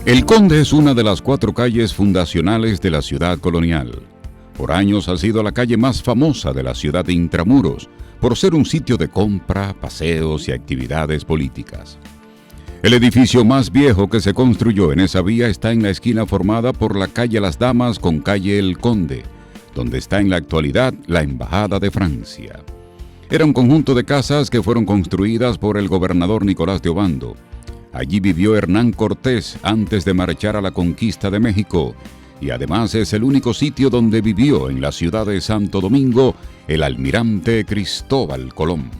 El Conde es una de las 4 calles fundacionales de la ciudad colonial. Por años ha sido la calle más famosa de la ciudad de Intramuros, por ser un sitio de compra, paseos y actividades políticas. El edificio más viejo que se construyó en esa vía está en la esquina formada por la calle Las Damas con calle El Conde, donde está en la actualidad la Embajada de Francia. Era un conjunto de casas que fueron construidas por el gobernador Nicolás de Obando. Allí vivió Hernán Cortés antes de marchar a la conquista de México, y además es el único sitio donde vivió en la ciudad de Santo Domingo el almirante Cristóbal Colón.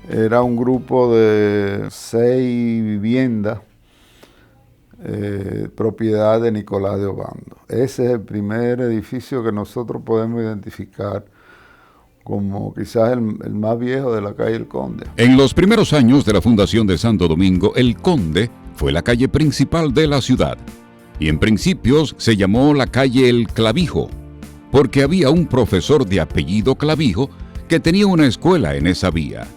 Era un grupo de 6 viviendas, propiedad de Nicolás de Obando. Ese es el primer edificio que nosotros podemos identificar como quizás el más viejo de la calle El Conde. En los primeros años de la fundación de Santo Domingo, El Conde fue la calle principal de la ciudad, y en principios se llamó la calle El Clavijo, porque había un profesor de apellido Clavijo que tenía una escuela en esa vía.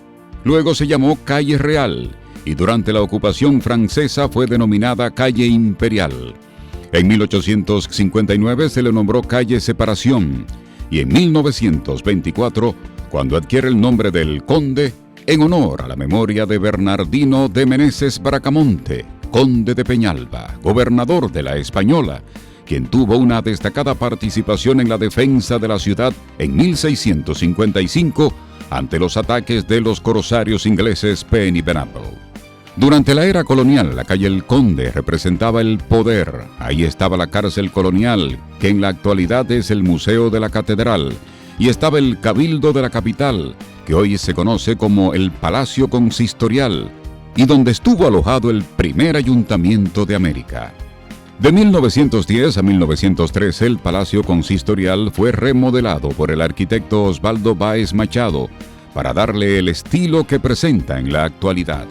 Luego se llamó Calle Real, y durante la ocupación francesa fue denominada Calle Imperial. En 1859 se le nombró Calle Separación, y en 1924, cuando adquiere el nombre del Conde, en honor a la memoria de Bernardino de Meneses Bracamonte, conde de Peñalba, gobernador de la Española, quien tuvo una destacada participación en la defensa de la ciudad en 1655 ante los ataques de los corsarios ingleses Penn y Venable. Durante la era colonial, la calle El Conde representaba el poder. Ahí estaba la cárcel colonial, que en la actualidad es el Museo de la Catedral, y estaba el Cabildo de la capital, que hoy se conoce como el Palacio Consistorial, y donde estuvo alojado el primer ayuntamiento de América. De 1910 a 1913, el Palacio Consistorial fue remodelado por el arquitecto Osvaldo Báez Machado para darle el estilo que presenta en la actualidad,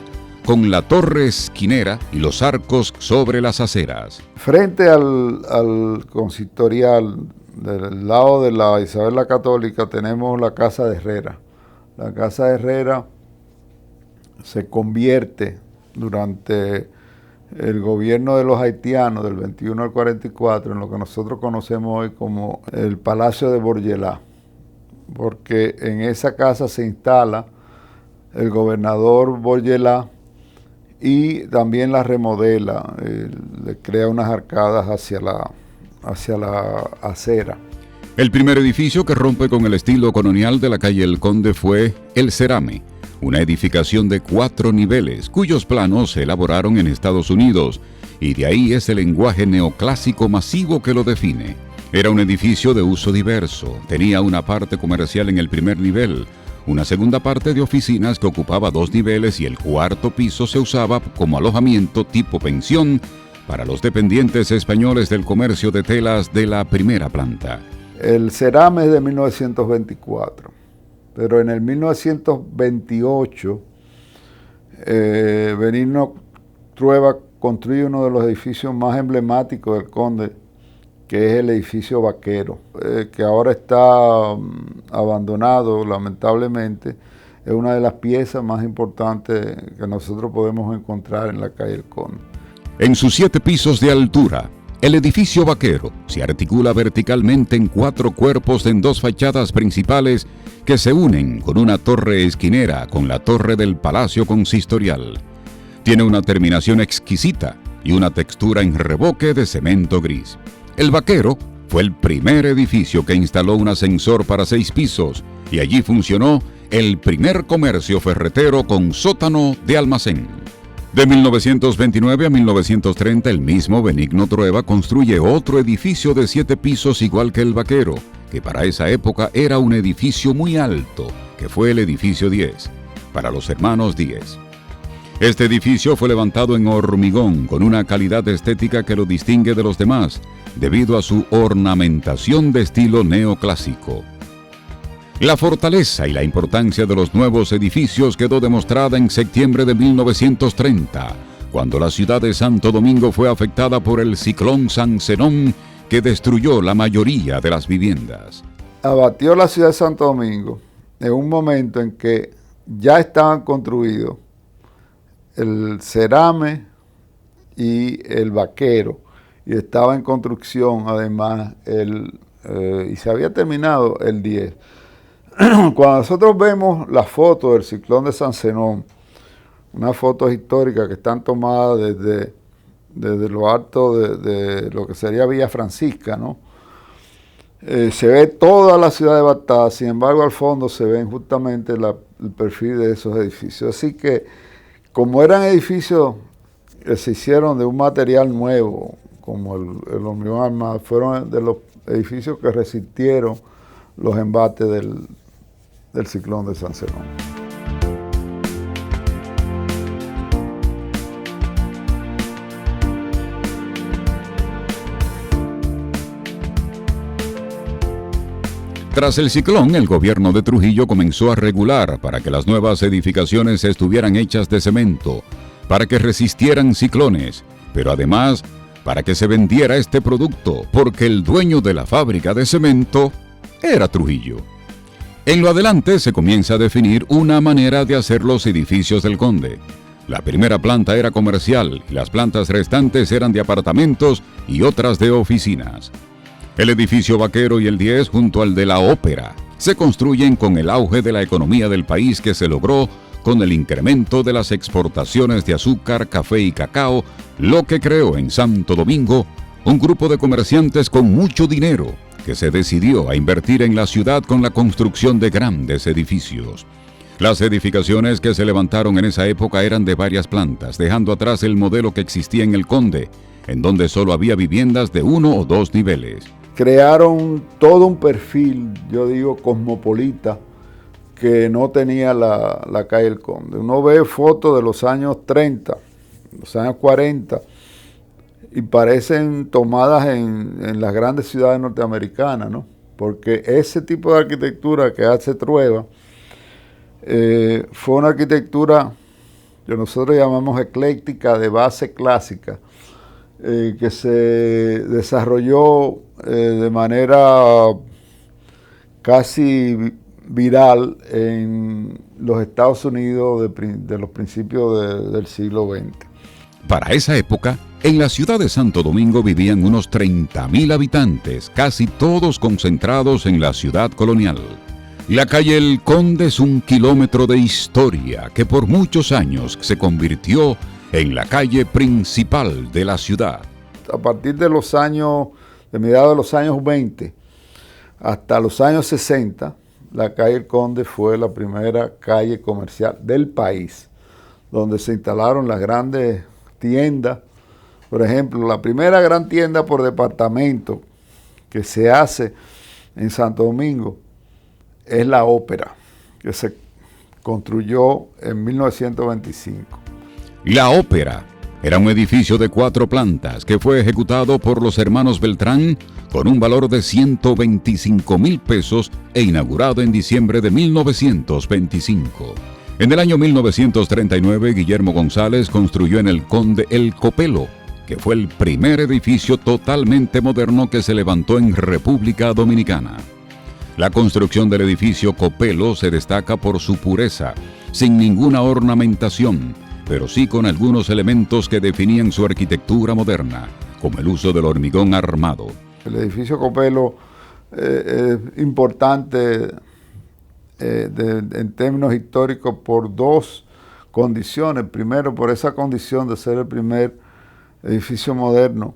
con la torre esquinera y los arcos sobre las aceras. Frente al consistorial, del lado de la Isabel la Católica, tenemos la Casa de Herrera. La Casa de Herrera se convierte durante el gobierno de los haitianos del 21 al 44 en lo que nosotros conocemos hoy como el Palacio de Bourgelat, porque en esa casa se instala el gobernador Bourgelat y también la remodela, le crea unas arcadas hacia la acera. El primer edificio que rompe con el estilo colonial de la calle El Conde fue el Cerame, una edificación de 4 niveles, cuyos planos se elaboraron en Estados Unidos, y de ahí es el lenguaje neoclásico masivo que lo define. Era un edificio de uso diverso, tenía una parte comercial en el primer nivel, una segunda parte de oficinas que ocupaba 2 niveles y el 4º piso se usaba como alojamiento tipo pensión para los dependientes españoles del comercio de telas de la primera planta. El Cerame es de 1924, pero en el 1928 Benigno Trueba construye uno de los edificios más emblemáticos del Conde, que es el edificio Vaquero, que ahora está abandonado lamentablemente. Es una de las piezas más importantes que nosotros podemos encontrar en la calle El Conde. En sus 7 pisos de altura, el edificio Vaquero se articula verticalmente en 4 cuerpos en 2 fachadas principales que se unen con una torre esquinera con la torre del Palacio Consistorial. Tiene una terminación exquisita y una textura en revoque de cemento gris. El Vaquero fue el primer edificio que instaló un ascensor para 6 pisos y allí funcionó el primer comercio ferretero con sótano de almacén. De 1929 a 1930, el mismo Benigno Trueba construye otro edificio de 7 pisos igual que el Vaquero, que para esa época era un edificio muy alto, que fue el edificio 10, para los hermanos Díez. Este edificio fue levantado en hormigón con una calidad estética que lo distingue de los demás, debido a su ornamentación de estilo neoclásico. La fortaleza y la importancia de los nuevos edificios quedó demostrada en septiembre de 1930, cuando la ciudad de Santo Domingo fue afectada por el ciclón San Zenón, que destruyó la mayoría de las viviendas. Abatió la ciudad de Santo Domingo en un momento en que ya estaban construidos el Cerame, y el Vaquero, y estaba en construcción además y se había terminado el 10. Cuando nosotros vemos las fotos del ciclón de San Zenón, unas fotos históricas que están tomadas desde lo alto de lo que sería Villa Francisca, ¿no? Se ve toda la ciudad devastada, sin embargo al fondo se ven justamente el perfil de esos edificios. Así que como eran edificios que se hicieron de un material nuevo, como el hormigón armado, fueron de los edificios que resistieron los embates del ciclón de San Zenón. Tras el ciclón, el gobierno de Trujillo comenzó a regular para que las nuevas edificaciones estuvieran hechas de cemento, para que resistieran ciclones, pero además para que se vendiera este producto, porque el dueño de la fábrica de cemento era Trujillo. En lo adelante se comienza a definir una manera de hacer los edificios del Conde. La primera planta era comercial y las plantas restantes eran de apartamentos y otras de oficinas. El edificio Vaquero y el 10 junto al de la Ópera se construyen con el auge de la economía del país que se logró con el incremento de las exportaciones de azúcar, café y cacao, lo que creó en Santo Domingo un grupo de comerciantes con mucho dinero que se decidió a invertir en la ciudad con la construcción de grandes edificios. Las edificaciones que se levantaron en esa época eran de varias plantas, dejando atrás el modelo que existía en el Conde, en donde solo había viviendas de 1 o 2 niveles. Crearon todo un perfil, yo digo, cosmopolita, que no tenía la calle El Conde. Uno ve fotos de los años 30, los años 40, y parecen tomadas en las grandes ciudades norteamericanas, ¿no? Porque ese tipo de arquitectura que hace Trueba fue una arquitectura que nosotros llamamos ecléctica, de base clásica, que se desarrolló de manera casi viral en los Estados Unidos de los principios del siglo XX. Para esa época, en la ciudad de Santo Domingo vivían unos 30,000 habitantes, casi todos concentrados en la ciudad colonial. La calle El Conde es un kilómetro de historia que por muchos años se convirtió en la calle principal de la ciudad. A partir de mediados de los años 20 hasta los años 60, la calle El Conde fue la primera calle comercial del país, donde se instalaron las grandes tiendas. Por ejemplo, la primera gran tienda por departamento que se hace en Santo Domingo es la Ópera, que se construyó en 1925. La Ópera era un edificio de 4 plantas que fue ejecutado por los hermanos Beltrán con un valor de 125,000 pesos e inaugurado en diciembre de 1925. En el año 1939, Guillermo González construyó en el Conde el Copelo, que fue el primer edificio totalmente moderno que se levantó en República Dominicana. La construcción del edificio Copelo se destaca por su pureza, sin ninguna ornamentación, pero sí con algunos elementos que definían su arquitectura moderna, como el uso del hormigón armado. El edificio Copelo es importante en términos históricos por 2 condiciones. Primero, por esa condición de ser el primer edificio moderno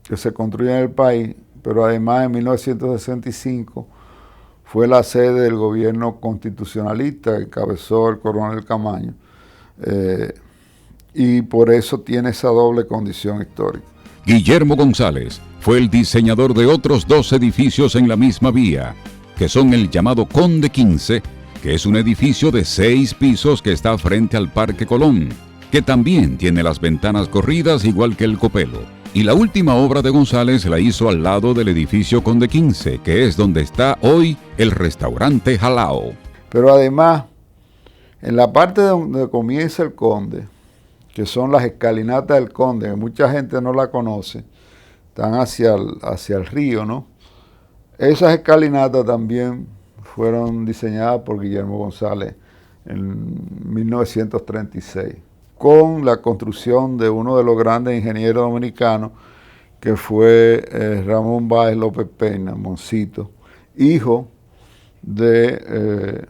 que se construye en el país, pero además en 1965 fue la sede del gobierno constitucionalista que encabezó el coronel Camaño, y por eso tiene esa doble condición histórica. Guillermo González fue el diseñador de otros 2 edificios en la misma vía, que son el llamado Conde 15, que es un edificio de 6 pisos que está frente al Parque Colón, que también tiene las ventanas corridas igual que el Copelo. Y la última obra de González la hizo al lado del edificio Conde 15, que es donde está hoy el restaurante Jalao. Pero además, en la parte donde comienza el Conde, que son las escalinatas del Conde, que mucha gente no la conoce, están hacia el río, ¿no? Esas escalinatas también fueron diseñadas por Guillermo González en 1936. con la construcción de uno de los grandes ingenieros dominicanos, que fue Ramón Báez López Peña, Moncito, hijo de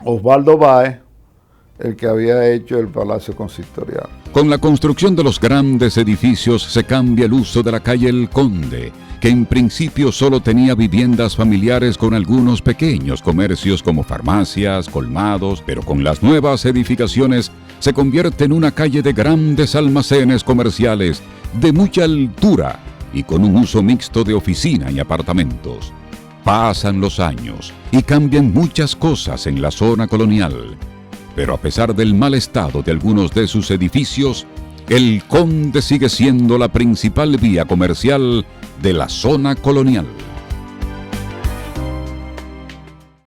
Osvaldo Báez, el que había hecho el Palacio Consistorial. Con la construcción de los grandes edificios se cambia el uso de la calle El Conde, que en principio solo tenía viviendas familiares con algunos pequeños comercios como farmacias, colmados, pero con las nuevas edificaciones se convierte en una calle de grandes almacenes comerciales de mucha altura y con un uso mixto de oficina y apartamentos. Pasan los años y cambian muchas cosas en la zona colonial, pero a pesar del mal estado de algunos de sus edificios, El Conde sigue siendo la principal vía comercial de la zona colonial.